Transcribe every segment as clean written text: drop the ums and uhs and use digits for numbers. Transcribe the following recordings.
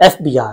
FBR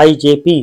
IJP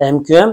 MQM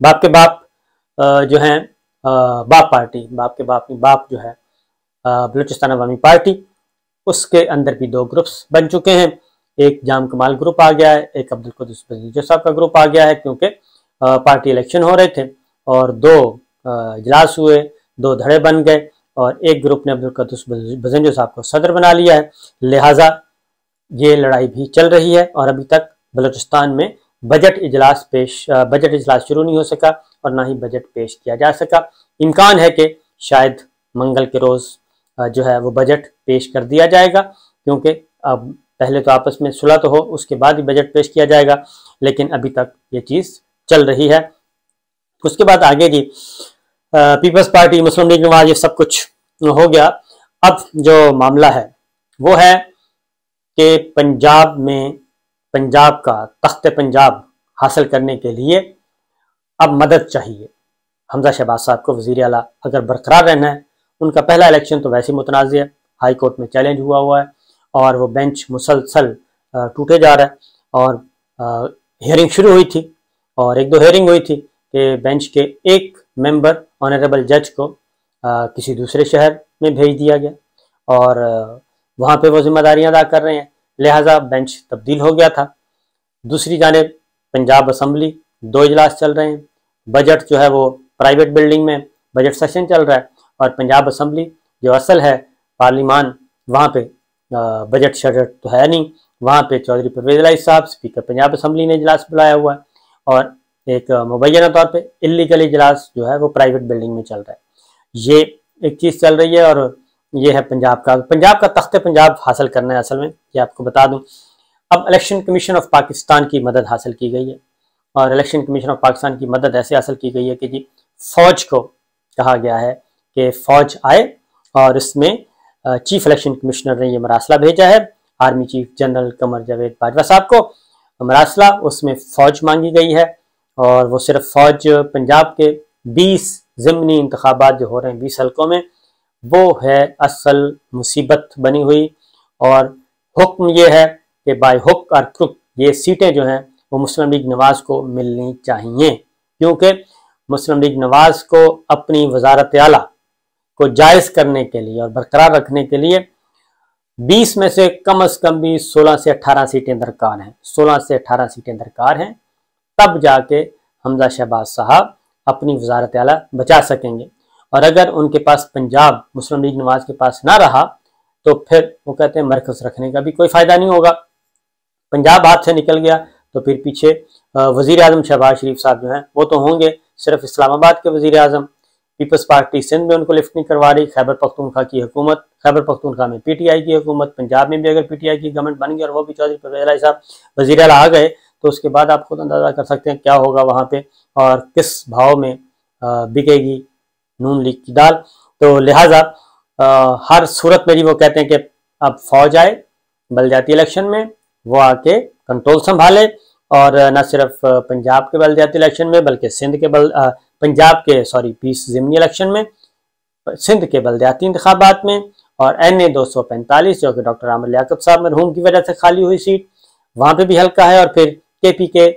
باپ کے باپ جو ہیں باپ پارٹی، باپ کے باپ باپ جو ہے بلوچستان عوامی پارٹی، اس کے اندر بھی 2 گروپس بن چکے ہیں. ایک جام کمال گروپ آ گیا ہے، ایک عبدالقدس بزنجو صاحب کا گروپ آ گیا ہے، کیونکہ پارٹی الیکشن ہو رہے تھے اور 2 اجلاس ہوئے، 2 دھڑے بن گئے اور ایک گروپ نے عبدالقدس بزنجو صاحب کو صدر بنا لیا ہے. لہٰذا یہ لڑائی بھی چل رہی ہے اور ابھی تک بلوچستان میں بجٹ اجلاس شروع نہیں ہو سکا اور نہ ہی بجٹ پیش کیا جا سکا. امکان ہے کہ شاید منگل کے روز جو ہے وہ بجٹ پیش کر دیا جائے گا، کیونکہ اب پہلے تو آپس میں صلح تو ہو، اس کے بعد ہی بجٹ پیش کیا جائے گا، لیکن ابھی تک یہ چیز چل رہی ہے. اس کے بعد آگے جی پیپلز پارٹی، مسلم لیگ نواز، یہ سب کچھ ہو گیا. اب جو معاملہ ہے وہ ہے کہ پنجاب کا تخت پنجاب حاصل کرنے کے لیے اب مدد چاہیے. حمزہ شہباز صاحب کو وزیر اعلیٰ اگر برقرار رہنا ہے، ان کا پہلا الیکشن تو ویسے متنازع ہے، ہائی کورٹ میں چیلنج ہوا ہے اور وہ بینچ مسلسل ٹوٹے جا رہا ہے. اور ہیئرنگ شروع ہوئی تھی اور 1-2 ہیئرنگ ہوئی تھی کہ بینچ کے ایک ممبر آنریبل جج کو کسی دوسرے شہر میں بھیج دیا گیا اور وہاں پہ وہ ذمہ داریاں ادا کر رہے ہیں، لہٰذا بینچ تبدیل ہو گیا تھا. دوسری جانب پنجاب اسمبلی 2 اجلاس چل رہے ہیں، بجٹ جو ہے وہ پرائیویٹ بلڈنگ میں بجٹ سیشن چل رہا ہے اور پنجاب اسمبلی جو اصل ہے پارلیمان، وہاں پہ بجٹ شجٹ تو ہے نہیں، وہاں پہ چودھری پرویز الہی صاحب اسپیکر پنجاب اسمبلی نے اجلاس بلایا ہوا ہے اور ایک مبینہ طور پہ اللیگل اجلاس جو ہے وہ پرائیویٹ بلڈنگ میں چل رہا ہے. یہ ایک چیز چل رہی ہے اور یہ ہے پنجاب کا تخت پنجاب حاصل کرنا ہے. اصل میں یہ آپ کو بتا دوں، اب الیکشن کمیشن آف پاکستان کی مدد حاصل کی گئی ہے اور الیکشن کمیشن آف پاکستان کی مدد ایسے حاصل کی گئی ہے کہ جی فوج کو کہا گیا ہے کہ فوج آئے اور اس میں چیف الیکشن کمشنر نے یہ مراسلہ بھیجا ہے army chief general Qamar Javed Bajwa صاحب کو. مراسلہ اس میں فوج مانگی گئی ہے اور وہ صرف فوج پنجاب کے 20 ضمنی انتخابات جو ہو رہے ہیں 20 حلقوں میں، وہ ہے اصل مصیبت بنی ہوئی. اور حکم یہ ہے کہ بائی ہک اور کرک یہ سیٹیں جو ہیں وہ مسلم لیگ نواز کو ملنی چاہیے، کیونکہ مسلم لیگ نواز کو اپنی وزارت اعلیٰ کو جائز کرنے کے لیے اور برقرار رکھنے کے لیے 20 میں سے کم از کم بھی 16 سے 18 سیٹیں درکار ہیں، 16 سے 18 سیٹیں درکار ہیں، تب جا کے حمزہ شہباز صاحب اپنی وزارت اعلیٰ بچا سکیں گے. اور اگر ان کے پاس پنجاب مسلم لیگ نواز کے پاس نہ رہا تو پھر وہ کہتے ہیں مرکز رکھنے کا بھی کوئی فائدہ نہیں ہوگا. پنجاب ہاتھ سے نکل گیا تو پھر پیچھے وزیر اعظم شہباز شریف صاحب جو ہیں وہ تو ہوں گے صرف اسلام آباد کے وزیر اعظم. پیپلز پارٹی سندھ میں ان کو لفٹ نہیں کروا رہی، خیبر پختونخوا کی حکومت، خیبر پختونخوا میں پی ٹی آئی کی حکومت، پنجاب میں بھی اگر پی ٹی آئی کی گورنمنٹ بن گئی اور وہ بھی چودھری پرویز الہی صاحب وزیر اعلیٰ آ گئے تو اس کے بعد آپ خود اندازہ کر سکتے ہیں کیا ہوگا وہاں پہ اور کس بھاؤ میں بکے گی نون لیگ کی دال. تو لہٰذا ہر صورت میں وہ کہتے ہیں کہ اب فوج آئے بلدیاتی الیکشن میں، وہ آ کے کنٹرول سنبھالے اور نہ صرف پنجاب کے بلدیاتی الیکشن میں بلکہ پنجاب کے 20 ضمنی الیکشن میں، سندھ کے بلدیاتی انتخابات میں اور NA 245 جو کہ ڈاکٹر عامر لیاقت صاحب مرحوم کی وجہ سے خالی ہوئی سیٹ، وہاں پہ بھی حلقہ ہے، اور پھر KPK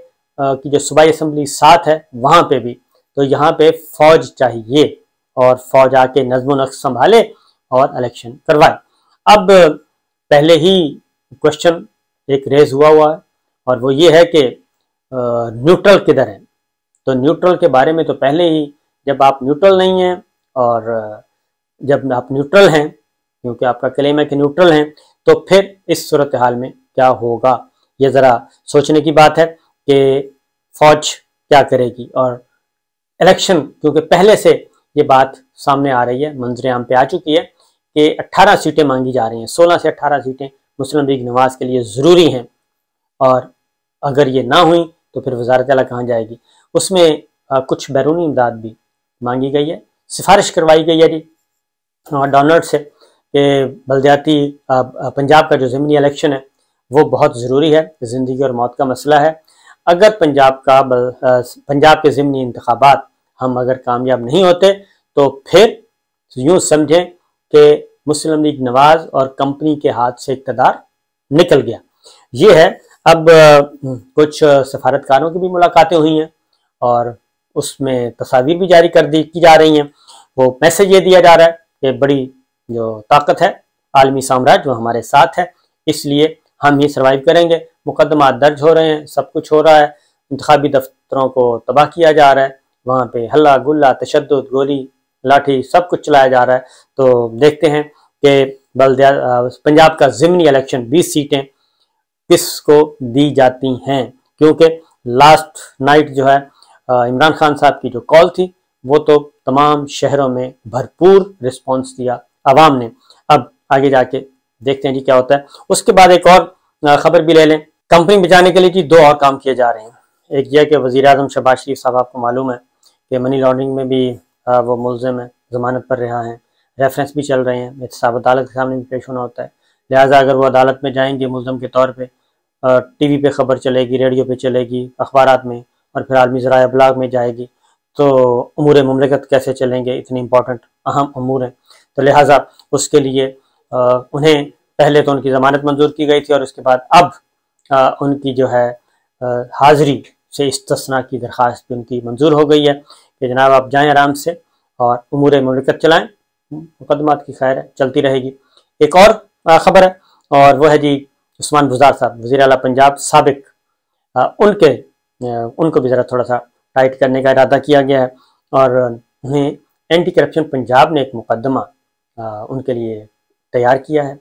کی جو صوبائی اسمبلی 7 ہے وہاں پہ بھی. تو یہاں پہ فوج چاہیے اور فوج آ کے نظم و نسق سنبھالے اور الیکشن کروائے. اب پہلے ہی کوشچن ایک ریز ہوا ہے اور وہ یہ ہے کہ نیوٹرل کدھر ہے. تو نیوٹرل کے بارے میں تو پہلے ہی جب آپ نیوٹرل نہیں ہیں اور جب آپ نیوٹرل ہیں، کیونکہ آپ کا کلیم ہے کہ نیوٹرل ہیں، تو پھر اس صورتحال میں کیا ہوگا یہ ذرا سوچنے کی بات ہے کہ فوج کیا کرے گی. اور الیکشن کیونکہ پہلے سے یہ بات سامنے آ رہی ہے، منظر عام پہ آ چکی ہے کہ 18 سیٹیں مانگی جا رہی ہیں، 16 سے 18 سیٹیں مسلم لیگ نواز کے لیے ضروری ہیں اور اگر یہ نہ ہوئیں تو پھر وزارت اعلیٰ کہاں جائے گی. اس میں کچھ بیرونی امداد بھی مانگی گئی ہے، سفارش کروائی گئی ہے جی ڈونرز سے کہ بلدیاتی پنجاب کا جو ضمنی الیکشن ہے وہ بہت ضروری ہے، زندگی اور موت کا مسئلہ ہے. اگر پنجاب کے ضمنی انتخابات ہم اگر کامیاب نہیں ہوتے تو پھر یوں سمجھیں کہ مسلم لیگ نواز اور کمپنی کے ہاتھ سے اقتدار نکل گیا. یہ ہے. اب کچھ سفارتکاروں کی بھی ملاقاتیں ہوئی ہیں اور اس میں تصاویر بھی جاری کی جا رہی ہیں. وہ میسج یہ دیا جا رہا ہے کہ بڑی جو طاقت ہے عالمی سامراج وہ ہمارے ساتھ ہے، اس لیے ہم ہی سروائیو کریں گے. مقدمات درج ہو رہے ہیں، سب کچھ ہو رہا ہے، انتخابی دفتروں کو تباہ کیا جا رہا ہے، وہاں پہ ہلا گلا، تشدد، گولی لاٹھی سب کچھ چلایا جا رہا ہے. تو دیکھتے ہیں کہ پنجاب کا ضمنی الیکشن 20 سیٹیں کس کو دی جاتی ہیں، کیونکہ لاسٹ نائٹ جو ہے عمران خان صاحب کی جو کال تھی وہ تو تمام شہروں میں بھرپور رسپانس دیا عوام نے. اب آگے جا کے دیکھتے ہیں جی کیا ہوتا ہے. اس کے بعد ایک اور خبر بھی لے لیں. کمپنی بچانے کے لیے جی 2 اور کام کیے جا رہے ہیں. ایک یہ کہ وزیر اعظم شہباز شریف صاحب آپ کو معلوم ہے کہ منی لانڈرنگ میں بھی وہ ملزم ہے، ضمانت پر رہا ہیں، ریفرنس بھی چل رہے ہیں، احتساب عدالت کے سامنے بھی پیش ہونا ہوتا ہے. لہٰذا اگر وہ عدالت میں جائیں گے ملزم کے طور پہ، ٹی وی پہ خبر چلے گی، ریڈیو پہ چلے گی، اخبارات میں، اور پھر عالمی ذرائع ابلاغ میں جائے گی، تو امور مملکت کیسے چلیں گے؟ اتنے امپورٹنٹ اہم امور ہیں. تو لہٰذا اس کے لیے انہیں پہلے تو ان کی ضمانت منظور کی گئی تھی، اور اس کے بعد اب ان کی جو ہے حاضری سے استثناء کی درخواست بھی ان کی منظور ہو گئی ہے کہ جناب آپ جائیں آرام سے اور امور مملکت چلائیں، مقدمات کی خیر ہے، چلتی رہے گی. ایک اور خبر ہے، اور وہ ہے جی عثمان بزدار صاحب وزیر اعلیٰ پنجاب سابق، ان کو بھی ذرا تھوڑا سا ٹائٹ کرنے کا ارادہ کیا گیا ہے، اور انہیں اینٹی کرپشن پنجاب نے ایک مقدمہ ان کے لیے تیار کیا ہے،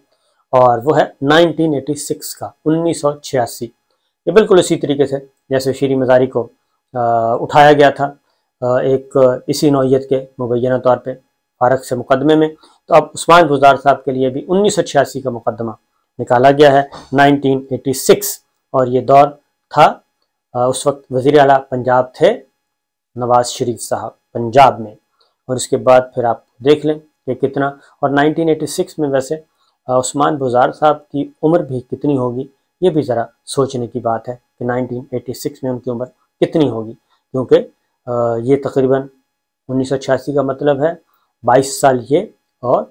اور وہ ہے 1986 کا 1986. یہ بالکل اسی طریقے سے جیسے شیریں مزاری کو اٹھایا گیا تھا ایک اسی نوعیت کے مبینہ طور پہ فارق سے مقدمے میں، تو اب عثمان بزدار صاحب کے لیے بھی 1986 کا مقدمہ نکالا گیا ہے 1986. اور یہ دور تھا اس وقت وزیر اعلیٰ پنجاب تھے نواز شریف صاحب پنجاب میں، اور اس کے بعد پھر آپ دیکھ لیں کہ کتنا. اور 1986 میں ویسے عثمان بزدار صاحب کی عمر بھی کتنی ہوگی، یہ بھی ذرا سوچنے کی بات ہے کہ 1986 میں ان کی عمر کتنی ہوگی، کیونکہ یہ تقریباً 1986 کا مطلب ہے 22 سال یہ اور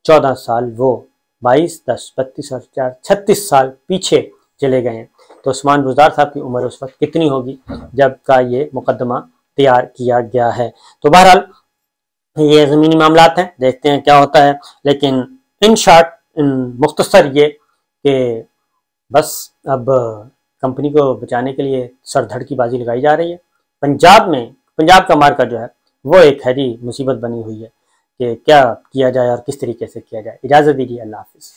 14 سال وہ، 22 10 32 اور 4 36 سال پیچھے چلے گئے ہیں. تو عثمان بزدار صاحب کی عمر اس وقت کتنی ہوگی جب کا یہ مقدمہ تیار کیا گیا ہے. تو بہرحال یہ زمینی معاملات ہیں، دیکھتے ہیں کیا ہوتا ہے. لیکن ان شارٹ مختصر یہ کہ بس اب کمپنی کو بچانے کے لیے سر دھڑ کی بازی لگائی جا رہی ہے. پنجاب کا مارکا جو ہے وہ ایک ہے جی مصیبت بنی ہوئی ہے کہ کیا کیا جائے اور کس طریقے سے کیا جائے. اجازت دیجیے، اللہ حافظ.